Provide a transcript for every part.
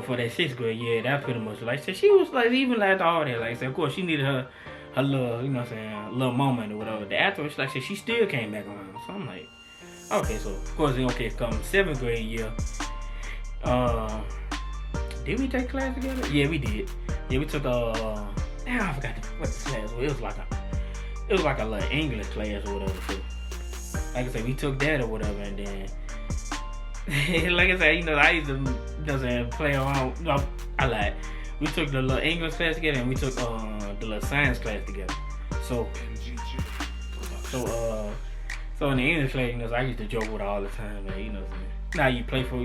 for that 6th grade year, that pretty much like so she was like even like all that. Like I said, of course she needed her little, you know what I'm saying, little moment or whatever. The afterwards, like I said, she still came back around. So I'm like, okay, so of course come 7th grade year. Did we take class together? Yeah, we did. Yeah, we took I forgot what the class was. It was like a little English class or whatever. So like I said, we took that or whatever, and then like I said, I used to play around. We took the little English class together, and we took the little science class together. So in the English class, I used to joke with her all the time, man. Now you play for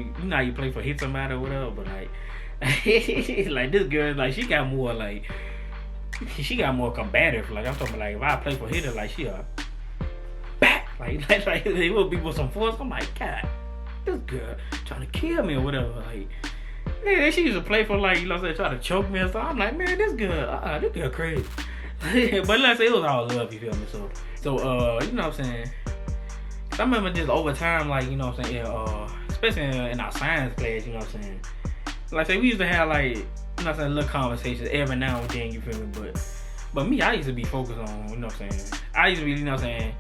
hit somebody or whatever, but like like this girl, like she got more combative. Like I'm talking about, like if I play for hitter, like she back, like it will be with some force. I'm like, God, this girl trying to kill me or whatever. Like, yeah, she used to play for like, try to choke me or something. I'm like, man, this girl crazy. But let's say it was all love, you feel me? So you know what I'm saying? I remember just over time, like, you know what I'm saying, especially in our science class, you know what I'm saying? Like I say, we used to have like, you know what I'm saying, little conversations every now and then, you feel me? But me, I used to be focused on, you know what I'm saying? I used to be, you know what I'm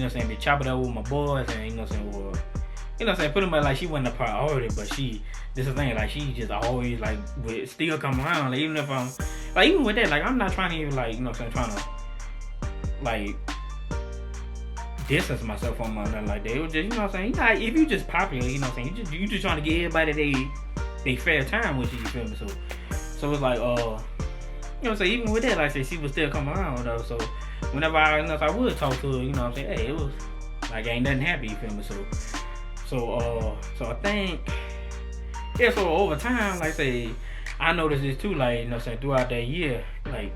saying, be chopping up with my boys, and you know what I'm saying, or, you know what I'm saying, pretty much like she wasn't a priority, but this is the thing, like she just always like would still come around, like even if I'm, like even with that, like I'm not trying to even like, you know what I'm saying, trying to like distance myself from her or nothing like that. It was just, you know what I'm saying, if you just popular, you know what I'm saying, you just trying to get everybody they fair time with you feel me? So it's like, you know what I'm saying, even with that, like I said, she would still come around though. So whenever I would talk to her, you know what I'm saying, hey, it was like ain't nothing happy, you feel me? So I think, yeah, so over time, like I say, I noticed this too, like, you know what I'm saying, throughout that year, like,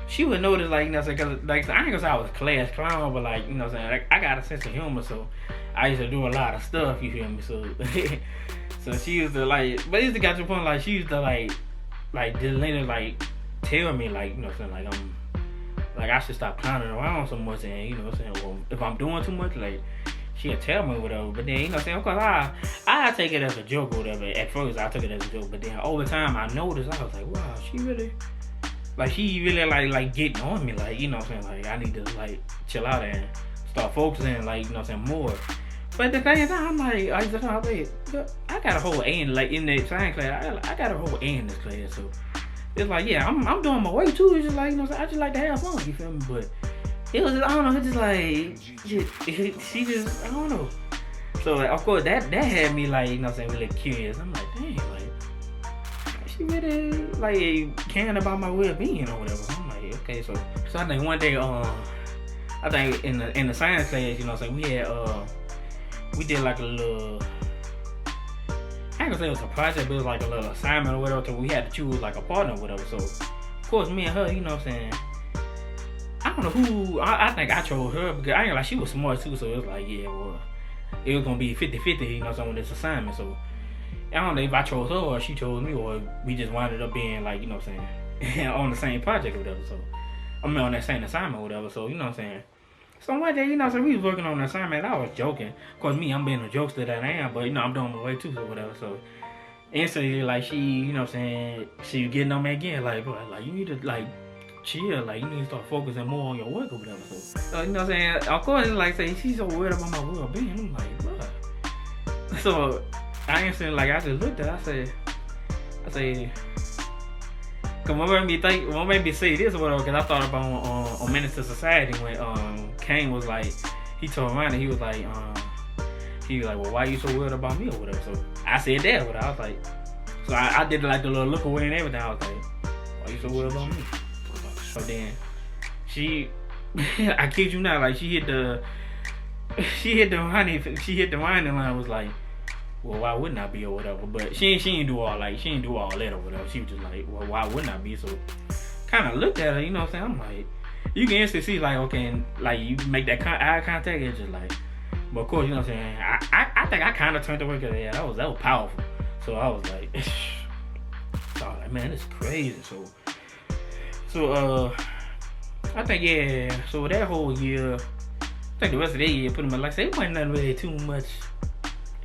she would notice, like, you know what I'm saying, cause, like, I ain't gonna say I was a class clown, but like, you know what I'm saying, like, I got a sense of humor, so I used to do a lot of stuff, you feel me? So she used to, like, but it used to get to the point, like, she used to, like, just later, like, tell me, like, you know what I'm saying, like, I should stop clowning around so much, and, you know what I'm saying, well, if I'm doing too much, like, she'll tell me whatever, but then, you know what I'm saying, of course, I take it as a joke or whatever. At first, I took it as a joke, but then over time, I noticed, I was like, wow, she really, like, getting on me, like, you know what I'm saying, like, I need to, like, chill out and start focusing, like, you know what I'm saying, more. But at the same time, I'm like, I got a whole A in, like, in the science class, I got a whole A in this class, so it's like, yeah, I'm doing my way too. It's just like, you know what I'm saying, I just like to have fun, you feel me, but it was just, I don't know, it's just like, she just, I don't know. So, like, of course, that had me, like, you know what I'm saying, really curious. I'm like, dang, like, she really, like, caring about my well-being or whatever. I'm like, okay, so I think one day, I think in the science class, you know what I'm saying, we did like a little, I ain't gonna say it was a project, but it was like a little assignment or whatever, so we had to choose like a partner or whatever. So, of course, me and her, you know what I'm saying, I don't know who, I think I chose her because I ain't like, she was smart too, so it was like, yeah, well, it was gonna be 50-50, you know what I'm saying, with this assignment. So I don't know if I chose her or she chose me, or we just winded up being like, you know what I'm saying, on the same project or whatever. So I mean on that same assignment or whatever. So you know what I'm saying. So one day, you know, so we was working on the assignment. I was joking. Of course, me, I'm being a jokester that I am, but you know, I'm doing my way too, or whatever. So instantly, like she, you know what I'm saying, she was getting on me again, like, bro, like you need to like chill, like you need to start focusing more on your work or whatever. So you know what I'm saying, of course, like say she's so worried about my well-being. I'm like, bro. So I instantly, like, I just looked at her, I say, cause what made me say this or whatever, cause I thought about on Menace to Society when Kane was like, he told Ryan, he was like, well, why you so worried about me or whatever? So I said that, but I was like, so I did like the little look away and everything. I was like, why you so worried about me? So then she, I kid you not, like she hit the winding line, was like, well, why wouldn't I be or whatever? But she ain't do all that or whatever. She was just like, well, why wouldn't I be? So kind of looked at her, you know what I'm saying? I'm like, you can instantly see like, okay, and like you make that eye contact, it's just like, but of course, you know what I'm saying, I think I kind of turned away because yeah, that was powerful. So I was like, so I was like, man, this is crazy. So I think, yeah, so that whole year, I think the rest of that year, pretty much, like I said, it wasn't really too much,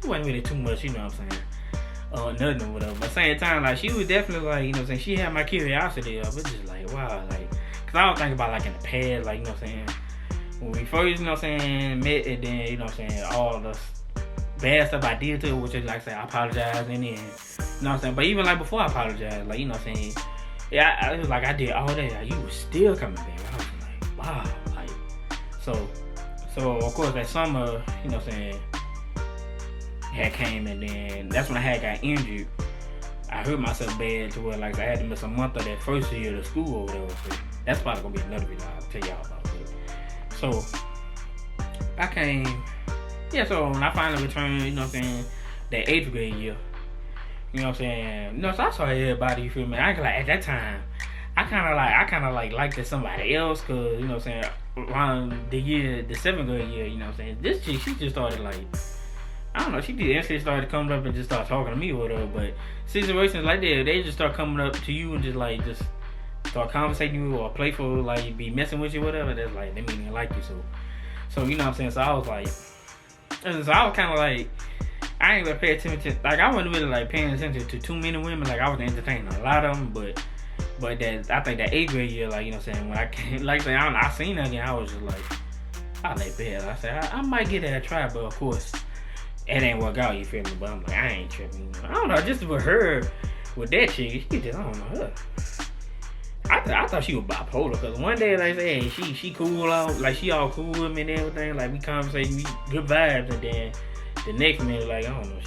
you know what I'm saying. nothing or whatever. But same time, like, she was definitely like, you know what I'm saying, she had my curiosity up. It's just like, wow, like, cause I was thinking about like in the past, like, you know what I'm saying, when we first, you know what I'm saying, met, and then, you know what I'm saying, all the bad stuff I did to her, which is like, say, I apologize, and then, you know what I'm saying, but even like before I apologized, like, you know what I'm saying, yeah, it was like I did all that, like, you was still coming back. I was like, wow, like, so of course that summer, you know what I'm saying, had came, and then that's when I had got injured. I hurt myself bad to where like I had to miss a month of that first year of school or whatever. So that's probably gonna be another video I'll tell y'all about. So I came, yeah. So when I finally returned, you know what I'm saying, that 8th grade year, you know what I'm saying. You know, so I saw everybody. You feel me? I like at that time, I kind of like liked it somebody else, cause you know what I'm saying. Around the 7th grade year, you know what I'm saying. This chick, she just started like, I don't know, she did instantly started coming up and just start talking to me or whatever. But situations like that, they just start coming up to you and just start conversating you or playful, like be messing with you, whatever. That's like, they mean they like you. So you know what I'm saying. So I was like, so I was kind of like, I ain't gonna pay attention. Like I wasn't really like paying attention to too many women. Like I was entertaining a lot of them, but that I think that 8th grade year, like you know what I'm saying, when I came, like I say, I seen her again, I was just like, I like bad. I said I might get that a try, but of course. It ain't work out, you feel me? But I'm like, I ain't tripping. I don't know, just with her, with that chick, she just, I don't know her. I thought she was bipolar, because one day, like, hey, she cool out, like, she all cool with me and everything, like, we conversating, we good vibes, and then the next minute, like, I don't know,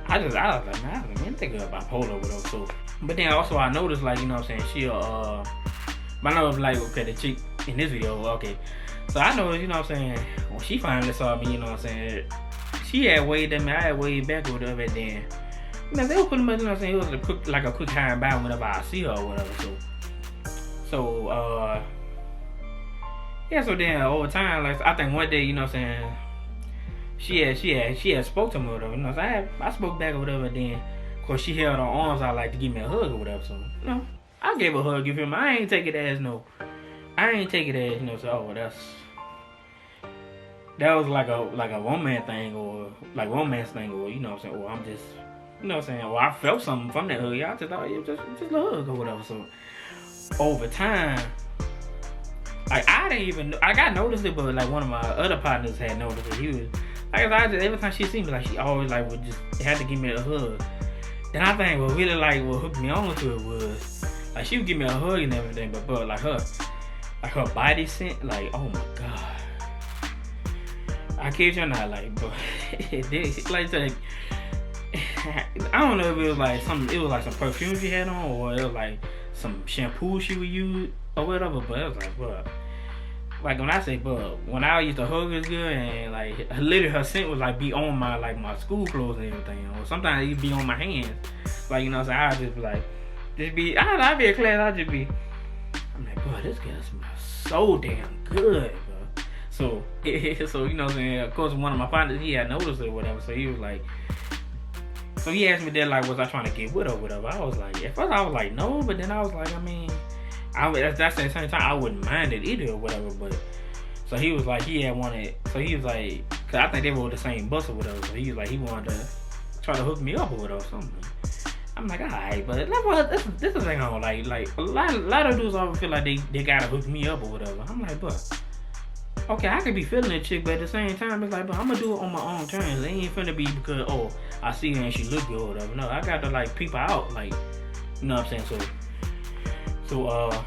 I don't know. I was like, man, I think her bipolar with her, so. But then also, I noticed, like, you know what I'm saying, I know, like, okay, the chick in this video, okay. So I know, you know what I'm saying, when she finally saw me, you know what I'm saying, she had waved at me, I had waved back or whatever, and then, you know, they were pretty much, you know what I'm saying, it was a quick high and by whenever I see her or whatever, so, yeah, so then over time, like, I think one day, you know what I'm saying, she had spoke to me or whatever, you know, so I spoke back or whatever, and then, of course, she held her arms out, like, to give me a hug or whatever, so, you know, I gave her a hug, you feel me, I ain't take it as, you know, so, oh, that was like a romance thing or you know what I'm saying, or I'm just, you know what I'm saying, or I felt something from that hug. I just thought it was just a hug or whatever. So over time, like I got noticed it, but like one of my other partners had noticed it. He was like, every time she seen me, like she always like would just had to give me a hug. Then I think what really like what hooked me on to it was like she would give me a hug and everything, but like her body scent, like oh my god. I kid you not, like, but like, I don't know if it was like some perfume she had on, or it was like some shampoo she would use or whatever. But it was like, bro, like when I say, bro, when I used to hug her good and like literally her scent was like be on my school clothes and everything, or sometimes it'd be on my hands, like you know, so I'd just be like, I'd be in class, I'm like, bro, this girl smells so damn good. So you know what I'm saying, of course one of my partners, he had noticed it or whatever, so he was like, so he asked me that like, was I trying to get with her or whatever. I was like, at first I was like, no, but then I was like, I mean, that's at the same time, I wouldn't mind it either or whatever, but, so he was like, he was like, cause I think they were the same bus or whatever, so he was like, he wanted to try to hook me up or whatever, something. I'm like, alright, but this is the thing on, like, a lot of dudes always feel like they gotta hook me up or whatever. I'm like, but okay, I could be feeling that chick, but at the same time, it's like, but I'm gonna do it on my own terms. It ain't finna be because, oh, I see her and she look good or whatever. No, I got to like peep her out, like, you know what I'm saying? So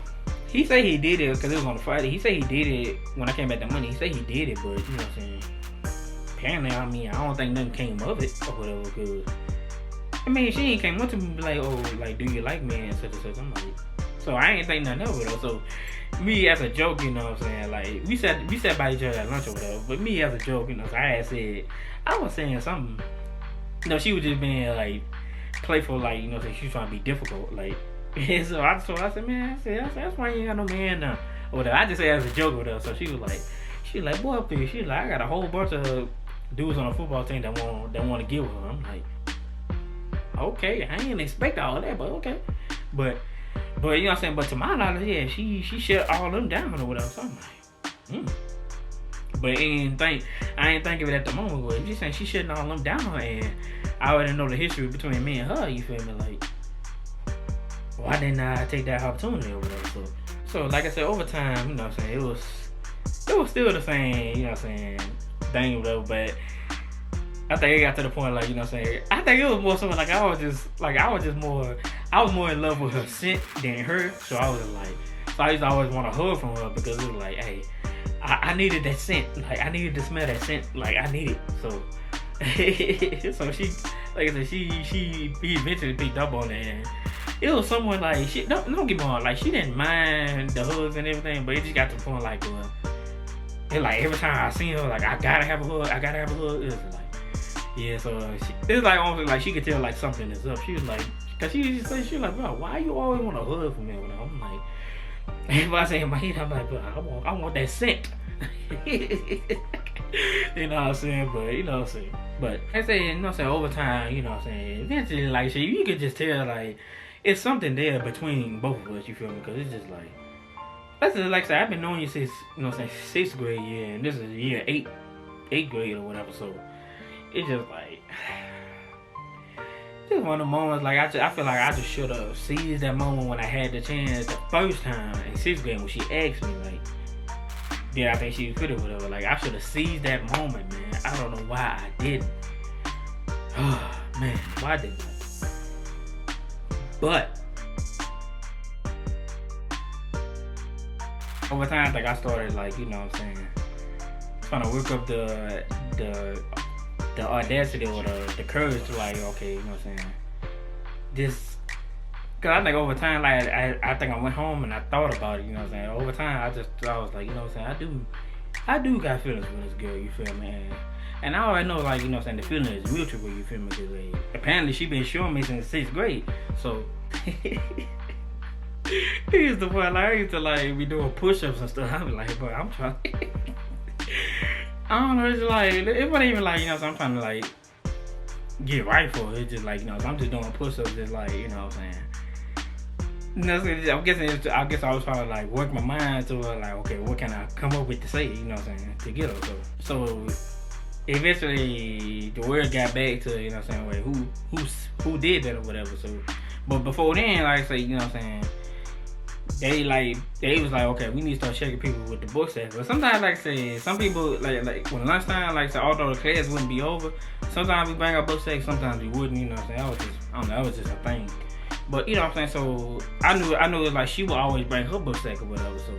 he said he did it because it was on a Friday. He said he did it when I came back the money. He said he did it, but you know what I'm saying? Apparently, I mean, I don't think nothing came of it or whatever. Because I mean, she ain't came up to me like, oh, like, do you like me and such and such. I'm like, so I ain't think nothing of it though. So me as a joke, you know what I'm saying, like we sat by each other at lunch or whatever, but me as a joke, you know, so I was saying something, you know, she was just being like playful, like, you know, so she was trying to be difficult, like, so I said, man, I said that's why you ain't got no man now or whatever. I just said as a joke with her. So she was like, boy, please. She was like, I got a whole bunch of dudes on the football team that want to get with her. I'm like, okay, I ain't expect all that, but okay, but you know what I'm saying? But to my knowledge, yeah, she shut all them down or whatever. So I'm like, But I ain't think of it at the moment. But I'm just saying she shutting all them down, and I already know the history between me and her. You feel me? Like, why didn't I take that opportunity or whatever? So like I said, over time, you know what I'm saying, it was still the same, you know what I'm saying, thing or whatever. But I think it got to the point, like, you know what I'm saying, I think it was more something like I was more in love with her scent than her. So I was like, so I used to always want to hug from her because it was like, hey, I needed that scent. Like, I needed to smell that scent. Like, I need it. So, so she, like I said, she eventually picked up on it. And it was someone like, she, don't get me wrong, like, she didn't mind the hugs and everything, but it just got to the point, like, it like, every time I seen her, like, I gotta have a hug. It was like, yeah, so it was like, almost like she could tell, like, something is up. She was like, cause she was like, bro, why you always want to hug from me? I'm like, if I say in my head, I'm like, bro, I want that scent. You know what I'm saying? But, you know what I'm saying? But, I say, you know what I'm saying, over time, you know what I'm saying, eventually, like, shit, you could just tell, like, it's something there between both of us, you feel me? Because it's just like, that's just, like I said, I've been knowing you since, you know what I'm saying, 6th grade year, and this is year 8th grade or whatever, so it's just like, just one of the moments, like, I feel like I just should have seized that moment when I had the chance the first time in 6th grade when she asked me, like, yeah, I think she was pretty or whatever. Like, I should have seized that moment, man. I don't know why I didn't. Oh, man, why didn't I? But over time, I think I started, like, you know what I'm saying, trying to work up the audacity or the courage to, like, okay, you know what I'm saying, this. Cause I think over time, like, I think I went home and I thought about it, you know what I'm saying. Over time, I was like, you know what I'm saying, I do got feelings for this girl, you feel me? And I already know, like, you know what I'm saying, the feeling is mutual, you feel me? Cause, like, apparently she been showing me since 6th grade, so. Here's the point, like, I used to, like, be doing push-ups and stuff. I be like, boy, I'm trying. I don't know, it's like, it wasn't even like, you know what I'm trying to, like, get right for it. It's just like, you know, I'm just doing push-ups, just like, you know what I'm saying. I guess I was trying to, like, work my mind to, like, okay, what can I come up with to say, you know what I'm saying, to get her. So eventually the word got back to, you know what I'm saying, wait, who did that or whatever. So, but before then, like I say, you know what I'm saying, they was like, okay, we need to start checking people with the books at. But sometimes, like I say, some people, like when lunchtime, like I said, although the class wouldn't be over, sometimes we bring our book sack, sometimes we wouldn't, you know what I'm saying. That was just a thing. But, you know what I'm saying, so I knew it, like, she would always bring her book sack or whatever, so